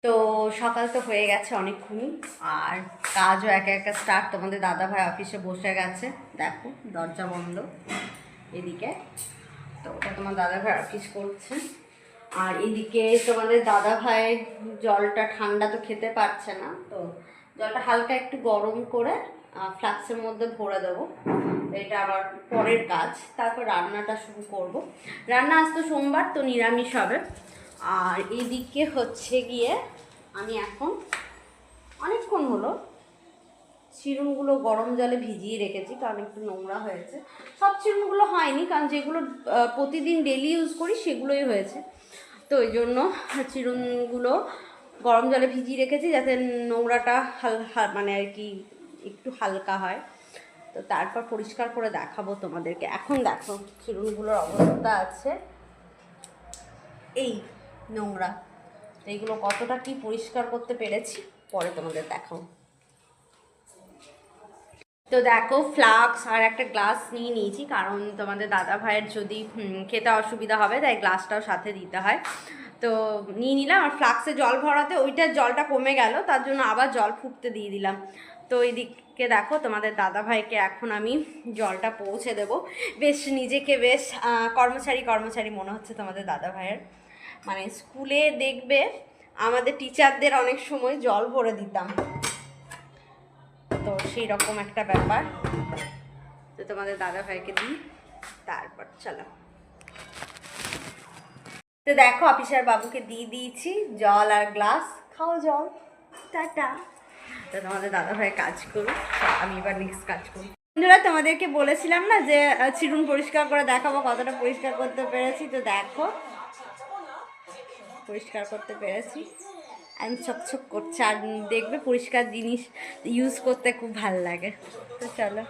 তো সকাল তো হয়ে গেছে অনেকক্ষণই, আর কাজও একে একে স্টার্ট। তোমাদের দাদাভাই অফিসে বসে গেছে, দেখো দরজা বন্ধ এদিকে। তো ওটা তোমার দাদাভাই অফিস করছে। আর এদিকে তোমাদের দাদাভাই জলটা ঠান্ডা তো খেতে পারছে না, তো জলটা হালকা একটু গরম করে ফ্লাক্সের মধ্যে ভরে দেবো। এটা আবার পরের কাজ। তারপর রান্নাটা শুরু করব। রান্না আজ তো সোমবার, তো নিরামিষ হবে। আর এদিকে হচ্ছে গিয়ে আমি এখন অনেকক্ষণ হলো চিরুনগুলো গরম জলে ভিজিয়ে রেখেছি, কারণ একটু নোংরা হয়েছে। সব চিরুনগুলো হয়নি, কারণ যেগুলো প্রতিদিন ডেলি ইউজ করি সেগুলোই হয়েছে। তো ওই জন্য চিরুনগুলো গরম জলে ভিজিয়ে রেখেছি, যাতে নোংরাটা হালকা মানে আর কি একটু হালকা হয়। তো তারপর পরিষ্কার করে দেখাবো তোমাদেরকে। এখন দেখো চিরুনগুলোর অবস্থা আছে এই নোংরা। এইগুলো কতটা কি পরিষ্কার করতে পেরেছি পরে তোমাদের দেখাও। তো দেখো ফ্লাক্স আর একটা গ্লাস নিয়ে নিয়েছি, কারণ তোমাদের দাদা ভাইয়ের যদি খেতে অসুবিধা হবে, তাই গ্লাসটাও সাথে দিতে হয়। তো নিয়ে নিলাম। আর ফ্লাক্সে জল ভরাতে ওইটার জলটা কমে গেল, তার জন্য আবার জল ফুটতে দিয়ে দিলাম। তো এইদিকে দেখো তোমাদের দাদা ভাইকে এখন আমি জলটা পৌঁছে দেব। বেশ নিজেকে বেশ কর্মচারী মনে হচ্ছে তোমাদের দাদা ভাইয়ের। মানে স্কুলে দেখবে আমাদের টিচারদের অনেক সময় জল ভরে দিতাম, তো সেই রকম একটা ব্যাপার। তো তোমাদের দাদা ভাইকে দিই, তারপর চলো। তো দেখো অফিসার বাবুকে দিয়ে দিয়েছি জল আর গ্লাস। খাও জল, টাটা। তো তোমাদের দাদা ভাই কাজ করুক, আমি এবার নেক্সট কাজ করি। বন্ধুরা, তোমাদেরকে বলেছিলাম না যে চিরুন পরিষ্কার করে দেখাবো কতটা পরিষ্কার করতে পেরেছি। তো দেখো পরিষ্কার করতে পেরেছি, আমি চকচক করছে। আর দেখবে পরিষ্কার জিনিস ইউজ করতে খুব ভালো লাগে। তো চলো।